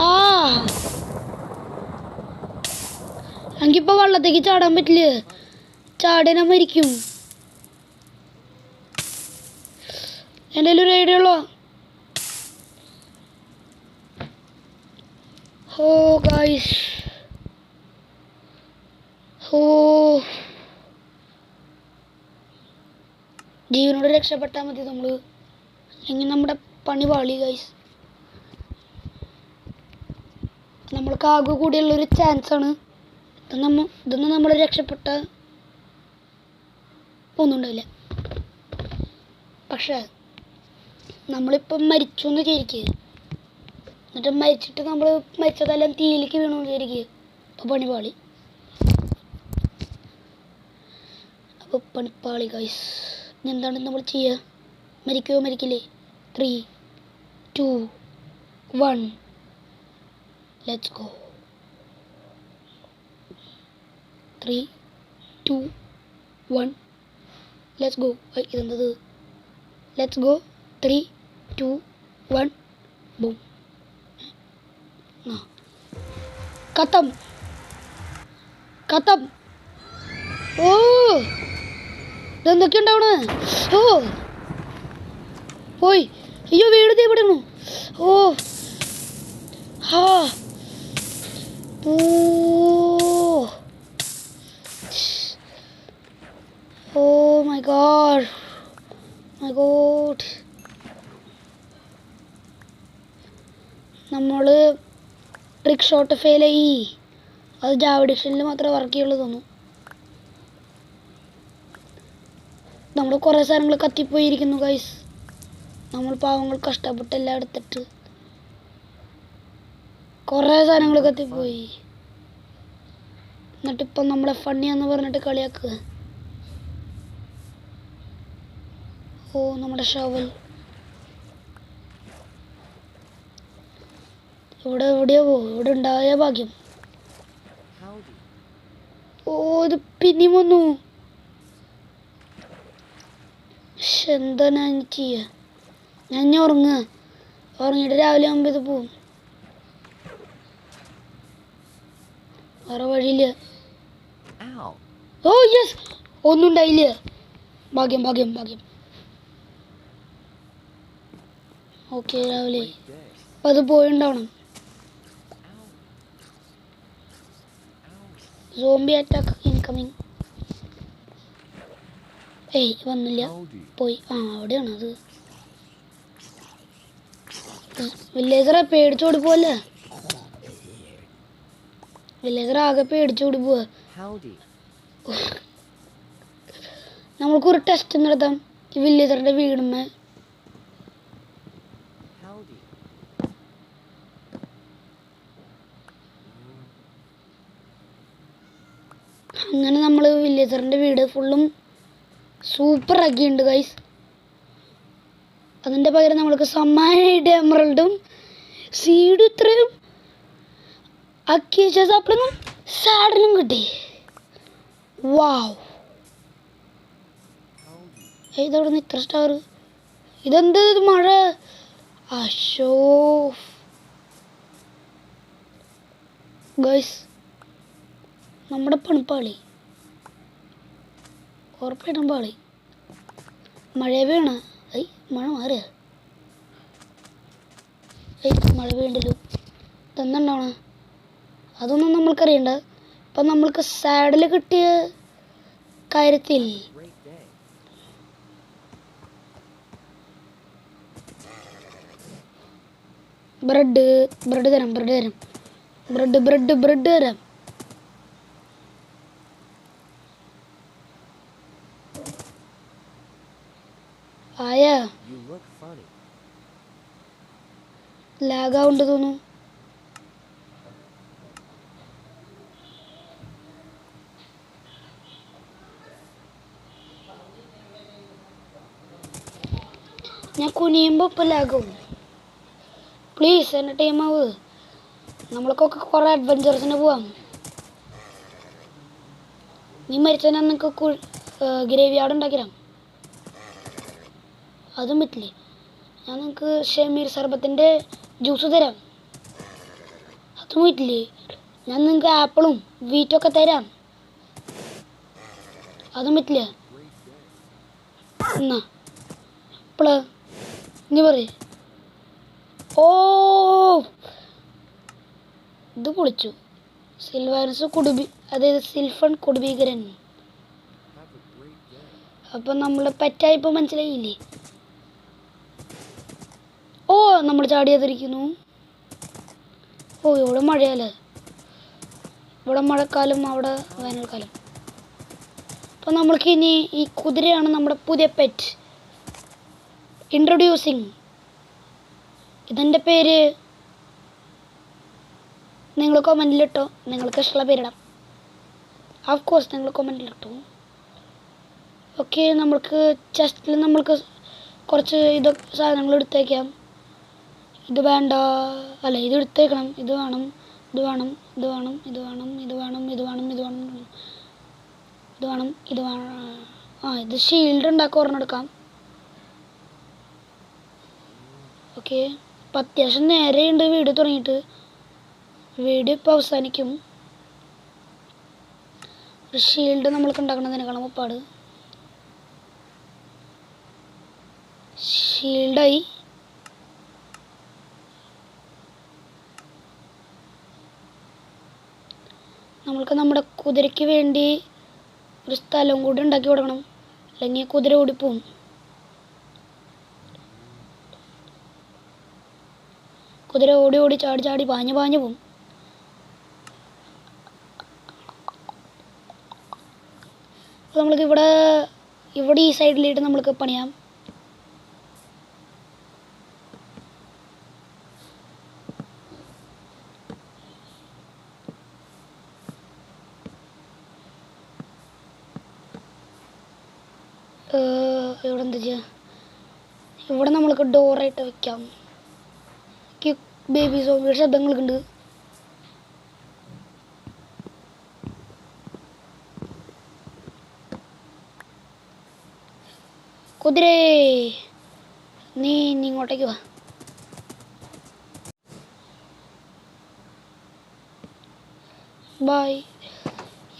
ആ എനിക്കിപ്പോൾ വെള്ളത്തേക്ക് ചാടാൻ പറ്റില്ല. ചാടിയാൽ മരിക്കും. എൻ്റെ കയ്യിൽ ഒരു ഐഡിയ ഉള്ളോ? ഓ ഗൈസ്, ഓ ജീവനോട് രക്ഷപ്പെട്ടാൽ മതി നമ്മൾ, അല്ലെങ്കിൽ നമ്മുടെ പണി പാളി ഗൈസ്. നമ്മൾക്ക് ആകെ കൂടിയുള്ളൊരു ചാൻസാണ്. ഇതൊന്നും നമ്മൾ രക്ഷപ്പെട്ട ഒന്നും ഉണ്ടാവില്ല. പക്ഷേ നമ്മളിപ്പം മരിച്ചു എന്ന് വിചാരിക്കുക, എന്നിട്ട് മരിച്ചിട്ട് നമ്മൾ മരിച്ചതെല്ലാം തീയിലേക്ക് വീണു എന്ന് വിചാരിക്കുക. അപ്പോൾ പണിപ്പാളി, അപ്പോൾ പണിപ്പാളി ഗൈസ്. എന്താണ് നമ്മൾ ചെയ്യുക? മരിക്കുകയോ മരിക്കില്ലേ? 3, 2, 1 ലെറ്റ്സ് ഗോ. 3, 2, 1 let's go. ഇതെന്തത്? Let's go. 3, 2, 1 ബൂം. ഖത്തം ഖത്തം. ഓ ഇതെന്തൊക്കെ ഉണ്ടാവണേ? ഓ പോയി. അയ്യോ വീട് തീ പിടിക്കണു. ഓ ഹാ ഓ ഓ മൈ ഗോഡ്, മൈ ഗോഡ്. നമ്മൾ ട്രിക്ക് ഷോട്ട് ഫെയിലായി. അത് ജാവ ഡിക്ഷനിൽ മാത്രമേ വർക്ക് ചെയ്യുള്ളൂ തോന്നുന്നു. നമ്മൾ കുറേ സാധനങ്ങൾ കത്തിപ്പോയിരിക്കുന്നു ഗൈസ്. നമ്മൾ പാവങ്ങൾ കഷ്ടപ്പെട്ടെല്ലാം എടുത്തിട്ട് കുറേ സാധനങ്ങൾ കത്തിപ്പോയി. എന്നിട്ടിപ്പം നമ്മളെ ഫണ്ണിയാന്ന് പറഞ്ഞിട്ട് കളിയാക്കുക. ഓ നമ്മുടെ ഷവൽ ഇവിടെ എവിടെയോ ഇവിടെ ഉണ്ടായ ഭാഗ്യം. ഓ ഇത് പിന്നെയും വന്നു. എന്താ ഞാൻ ചെയ്യുക? ഞാൻ ഉറങ്ങുക. ഉറങ്ങിയിട്ട് രാവിലെ ആകുമ്പോൾ ഇത് പോവും. വേറെ വഴിയില്ല. ഓ യെസ്, ഒന്നും ഉണ്ടായില്ല. ഭാഗ്യം ഭാഗ്യം ഭാഗ്യം. ഓക്കെ രാവിലെ അപ്പം അത് പോയിണ്ടാവണം. Zombie attack incoming. ഏയ് വന്നില്ല, പോയി. ആ അവിടെയാണ് അത്. വില്ലേജറെ പേടിച്ചോടി പോവല്ലേ? വില്ലേജർ ആകെ പേടിച്ചോടി പോവാ. നമ്മൾക്കൊരു ടെസ്റ്റ് നടത്താം ഈ വില്ലേജറിന്റെ വീടുമ്മേ. അങ്ങനെ നമ്മൾ വില്ലേജറിന്റെ വീട് ഫുള്ളും സൂപ്പർ ആക്കിയിട്ടുണ്ട് ഗൈസ്. അതിൻ്റെ പകരം നമ്മൾക്ക് സമ്മാനമായിട്ട് എമറൽഡും സീഡും ഇത്രയും അക്യൂച്ച സാപ്പിളും സാഡലും കിട്ടി. വാവ്, ഇതവിടെ നിന്ന് ഇത്ര സ്റ്റാർ. ഇതെന്ത് മഴ? അശോ ഗൈസ്, നമ്മുടെ പണിപ്പാളി ഉറപ്പായിട്ടും പാളി. മഴ വീണ. മഴ മാറുക. മഴ വീണ്ടല്ലോ. ഇതെന്നുണ്ടാവണ അതൊന്നും നമ്മൾക്കറിയണ്ട. ഇപ്പം നമ്മൾക്ക് സാഡിൽ കിട്ടിയ കാര്യത്തിൽ ബ്രെഡ് തരാം. ബ്രെഡ് തരാം. ആയാ ലാഗാവുണ്ട് തോന്നുന്നു. ഞാൻ കുനിയുമ്പോൾ ഇപ്പം ലാഗാവും. പ്ലീസ് എൻ്റെ ടൈമാവ്. നമ്മൾക്കൊക്കെ കുറേ അഡ്വഞ്ചേഴ്സിന് പോവാം. നീ മരിച്ചാൽ നിങ്ങൾക്ക് ഗ്രേവി യാർഡ് ഉണ്ടാക്കിരാം. അതും പറ്റില്ലേ? ഞാൻ നിങ്ങൾക്ക് ഷമീർ സർബത്തിൻ്റെ ജ്യൂസ് തരാം. മൊത്തം വീട്ടില്ലേ, ഞാൻ നിങ്ങൾക്ക് ആപ്പിളും വീറ്റൊക്കെ തരാം. അതും പറ്റില്ല. എന്നാ ഇപ്പള് ഇനി പറയ്. ഓ ഇത് പൊളിച്ചു. സിൽവാനസ് കുടുബി, അതായത് സിൽഫൺ കുടുബീകരൻ. Have a great day. അപ്പം നമ്മൾ പെറ്റായിപ്പോൾ മനസ്സിലായില്ലേ? ഓ നമ്മൾ ചാടിയാതിരിക്കുന്നു. ഓ ഇവിടെ മഴയല്ലേ, ഇവിടെ മഴക്കാലം, അവിടെ വേനൽക്കാലം. അപ്പം നമ്മൾക്ക് ഇനി ഈ കുതിരയാണ് നമ്മുടെ പുതിയ പെറ്റ്. ഇൻട്രൊഡ്യൂസിങ്. ഇതെൻ്റെ പേര് നിങ്ങൾ കൊമൻറ്റിലിട്ടോ, നിങ്ങൾക്ക് ഇഷ്ടമുള്ള പേരിടാം. ഓഫ് കോഴ്സ് നിങ്ങൾ കൊമൻറ്റിലിട്ടോ. ഓക്കെ, നമ്മൾക്ക് ചെസ്റ്റിൽ നമ്മൾക്ക് കുറച്ച് സാധനങ്ങൾ എടുത്തേക്കാം. ഇത് വേണ്ട, അല്ല ഇത് എടുത്തേക്കണം. ഇത് വേണം, ഇത് വേണം, ഇത് വേണം, ഇത് വേണം, ഇത് വേണം, ഇത് വേണം, ഇത് വേണം, ഇത് വേണം, ഇത് വേണം. ഇത് ഷീൽഡ് ഉണ്ടാക്കി ഒരെണ്ണം എടുക്കാം. ഓക്കെ, അപ്പം അത്യാവശ്യം നേരെയുണ്ട് വീഡിയോ തുടങ്ങിയിട്ട്. വീഡിയോ ഇപ്പോൾ അവസാനിക്കും. ഒരു ഷീൽഡ് നമ്മൾക്ക് ഉണ്ടാക്കണതിനേക്കാളും മുപ്പാട്. ഷീൽഡായി. നമ്മൾക്ക് നമ്മുടെ കുതിരയ്ക്ക് വേണ്ടി ഒരു സ്ഥലം കൂടി ഉണ്ടാക്കി കൊടുക്കണം, അല്ലെങ്കിൽ കുതിര ഓടിപ്പോവും. കുതിര ഓടി ഓടി ചാടി ചാടി പാഞ്ഞ് പാഞ്ഞ് പോവും. അപ്പോൾ നമ്മൾക്ക് ഇവിടെ ഈ സൈഡിലായിട്ട് നമ്മൾക്ക് പണിയാം. ഇവിടെ എന്താ ചെയ്യുക, ഇവിടെ നമ്മൾക്ക് ഡോറായിട്ട് വെക്കാം. ബേബി സോംബിയുടെ ശബ്ദങ്ങളൊക്കെ ഉണ്ട്. കുതിരേ നീ ഇങ്ങോട്ടേക്ക് വാ. Bye.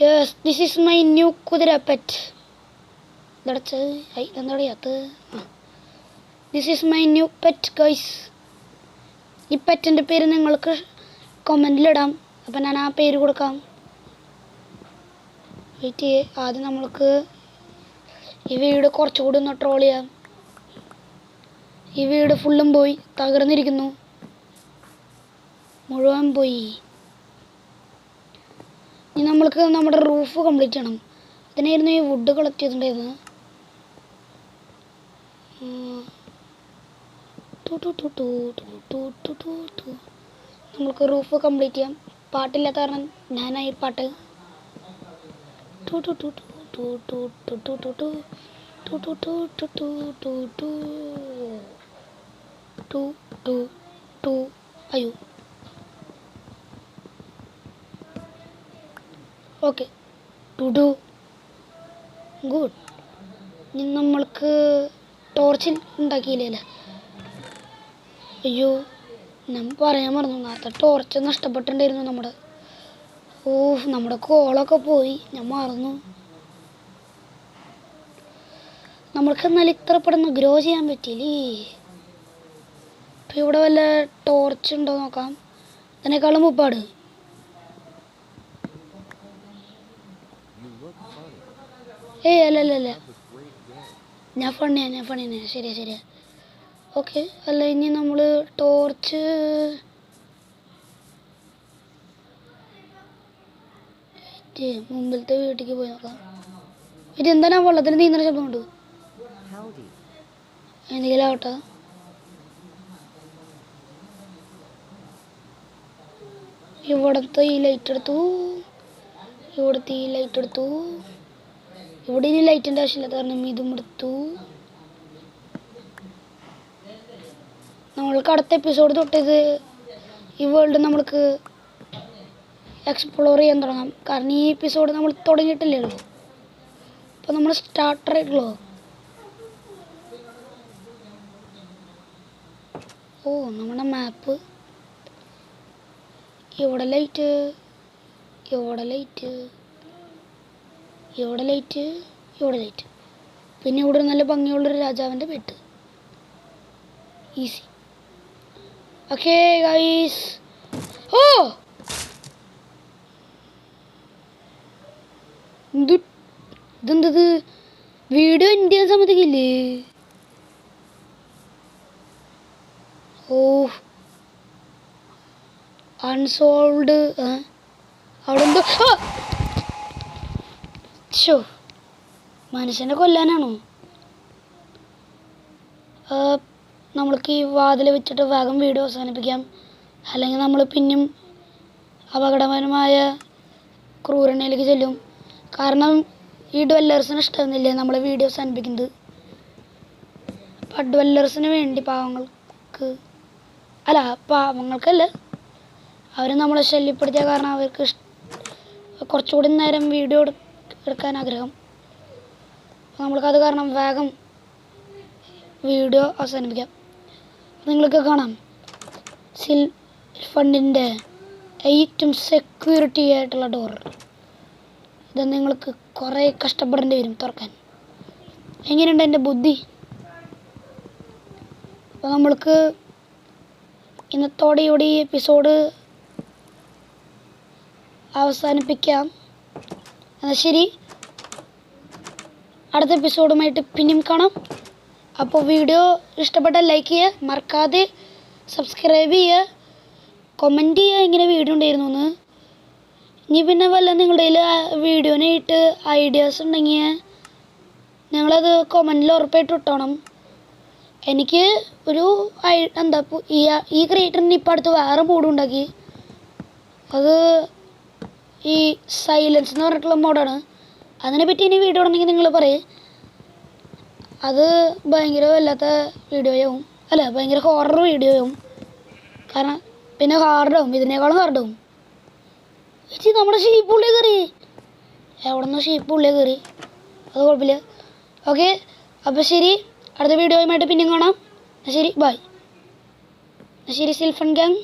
Yes, this is my new കുതിര പെറ്റ്. ഇതടച്ച് ഇതെന്താ അറിയാത്തത്? This is my new pet guys. ഈ പെറ്റിൻ്റെ പേര് നിങ്ങൾക്ക് കമൻറ്റിലിടാം. അപ്പം ഞാൻ ആ പേര് കൊടുക്കാം. വെയിറ്റ് ചെയ്യേ, ആദ്യം നമ്മൾക്ക് ഈ വീട് കുറച്ചുകൂടി ഒന്ന് ട്രോൾ ചെയ്യാം. ഈ വീട് ഫുള്ളും പോയി, തകർന്നിരിക്കുന്നു, മുഴുവൻ പോയി. ഇനി നമ്മൾക്ക് നമ്മുടെ റൂഫ് കംപ്ലീറ്റ് ചെയ്യണം. അതിനായിരുന്നു ഈ വുഡ് കളക്ട് ചെയ്തിട്ടുണ്ടായിരുന്നത്. നമ്മൾക്ക് റൂഫ് കംപ്ലീറ്റ് ചെയ്യാം. പാട്ടില്ലാത്ത കാരണം ഞാനായി പാട്ട്. അയ്യോ, ഓക്കെ, ഗുഡ്. ഇനി നമ്മൾക്ക് ടോർച്ചിൽ ഉണ്ടാക്കിയില്ലേ? അയ്യോ, ഞാൻ പറയാൻ മറന്നു, നേരത്തെ ടോർച്ച് നഷ്ടപ്പെട്ടിട്ടുണ്ടായിരുന്നു നമ്മുടെ. നമ്മുടെ കോളൊക്കെ പോയി, ഞാൻ മറന്നു. നമ്മൾക്ക് എന്നാലും ഇത്ര പെട്ടെന്ന് ഗ്രോ ചെയ്യാൻ പറ്റിയില്ലേ? ഇപ്പം ഇവിടെ വല്ല ടോർച്ച് ഉണ്ടോ നോക്കാം. അതിനേക്കാളും മുപ്പാട്. ഏയ് അല്ല, ഞാൻ ഫണ്ണിയാണ്. ശരിയാ. ഓക്കെ, അല്ല ഇനി നമ്മൾ ടോർച്ച് മുമ്പിലത്തെ വീട്ടിലേക്ക് പോയി നോക്കാം. ഇതെന്താ വെള്ളത്തിന് നീന്തുന്ന ശബ്ദമുണ്ട്? എന്തെങ്കിലും ആവട്ടെ. ഇവിടുത്തെ ഈ ലൈറ്റ് എടുത്തു. ഇവിടെ ഇനി ലൈറ്റിൻ്റെ ആവശ്യമില്ലാത്ത കാരണം ഇതും എടുത്തു. നമ്മൾക്ക് അടുത്ത എപ്പിസോഡ് തൊട്ടിത് ഈ വേൾഡ് നമ്മൾക്ക് എക്സ്പ്ലോർ ചെയ്യാൻ തുടങ്ങാം. കാരണം ഈ എപ്പിസോഡ് നമ്മൾ തുടങ്ങിയിട്ടില്ലല്ലോ, അപ്പോൾ നമ്മൾ സ്റ്റാർട്ടർ ആയിട്ടുള്ളൂ. നമ്മുടെ മാപ്പ് ഇവിടെ ലൈറ്റ്, ഇവിടെ ലൈറ്റ്, ഇവിടെ ലൈറ്റ്, ഇവിടെ ലൈറ്റ്. പിന്നെ ഇവിടെ ഒരു നല്ല ഭംഗിയുള്ളൊരു രാജാവിൻ്റെ ബെഡ്. ഈസി. Okay guys. ഓ ഇതെന്തത്? വീഡിയോ എൻ്റെ സമ്മതിക്കില്ലേ? ഓ അൺസോൾവ്ഡ്. അവിടെ എന്തോ ഷോ മനുഷ്യനെ കൊല്ലാനാണോ? നമ്മൾക്ക് ഈ വാതിൽ വെച്ചിട്ട് വേഗം വീഡിയോ അവസാനിപ്പിക്കാം. അല്ലെങ്കിൽ നമ്മൾ പിന്നെയും അപകടകരമായ ക്രൂരതയിലേക്ക് ചെല്ലും. കാരണം ഈ ഡ്വെല്ലേഴ്സിന് ഇഷ്ടമൊന്നുമില്ല നമ്മൾ വീഡിയോ അവസാനിപ്പിക്കുന്നത്. അപ്പം ഡ്വെല്ലേഴ്സിന് വേണ്ടി പാവങ്ങൾക്ക്, അല്ല പാവങ്ങൾക്കല്ല, അവർ നമ്മളെ ശല്യപ്പെടുത്തിയ കാരണം അവർക്ക് കുറച്ചുകൂടി നേരം വീഡിയോ എടുക്കാൻ ആഗ്രഹം. നമ്മൾക്കത് കാരണം വേഗം വീഡിയോ അവസാനിപ്പിക്കാം. നിങ്ങൾക്ക് കാണാം ഫണ്ടിൻ്റെ ഏറ്റവും സെക്യൂരിറ്റി ആയിട്ടുള്ള ഡോർ. ഇത് നിങ്ങൾക്ക് കുറേ കഷ്ടപ്പെടേണ്ടി വരും തുറക്കാൻ. എങ്ങനെയുണ്ട് എൻ്റെ ബുദ്ധി? അപ്പോൾ നമ്മൾക്ക് ഇന്നത്തോടെ ഈ എപ്പിസോഡ് അവസാനിപ്പിക്കാം. എന്നാൽ ശരി, അടുത്ത എപ്പിസോഡുമായിട്ട് പിന്നെയും കാണാം. അപ്പോൾ വീഡിയോ ഇഷ്ടപ്പെട്ടാൽ ലൈക്ക് ചെയ്യുക, മറക്കാതെ സബ്സ്ക്രൈബ് ചെയ്യുക, കമൻറ്റ് ചെയ്യുക എങ്ങനെ വീഡിയോ ഉണ്ടായിരുന്നു എന്ന്. ഇനി പിന്നെ വല്ല നിങ്ങളുടെ കയ്യിൽ വീഡിയോനായിട്ട് ഐഡിയാസ് ഉണ്ടെങ്കിൽ നിങ്ങളത് കമൻറ്റിൽ ഉറപ്പായിട്ട് ഇട്ടോണം. എനിക്ക് ഒരു എന്താ ഈ ക്രിയേറ്ററിന് ഇപ്പം അടുത്ത് വേറെ മോഡും ഉണ്ടാക്കി. അത് ഈ സൈലൻസ് എന്ന് പറഞ്ഞിട്ടുള്ള മോഡാണ്. അതിനെപ്പറ്റി ഇനി വീഡിയോ ഉണ്ടെങ്കിൽ നിങ്ങൾ പറയും. അത് ഭയങ്കര വല്ലാത്ത വീഡിയോയാവും, അല്ല ഭയങ്കര ഹൊറർ വീഡിയോയാവും. കാരണം പിന്നെ ഹാർഡാവും, ഇതിനേക്കാളും ഹാർഡാവും. ചേച്ചി നമ്മുടെ ഷീപ്പ് ഉള്ളിൽ കയറി, എവിടെ നിന്നോ ഷീപ്പ് ഉള്ളിൽ കയറി, അത് കുഴപ്പമില്ല. ഓക്കെ, അപ്പോൾ ശരി, അടുത്ത വീഡിയോയുമായിട്ട് പിന്നെയും കാണാം. ശരി, ബൈ. ശരി, സിൽഫൺ ഗാങ്.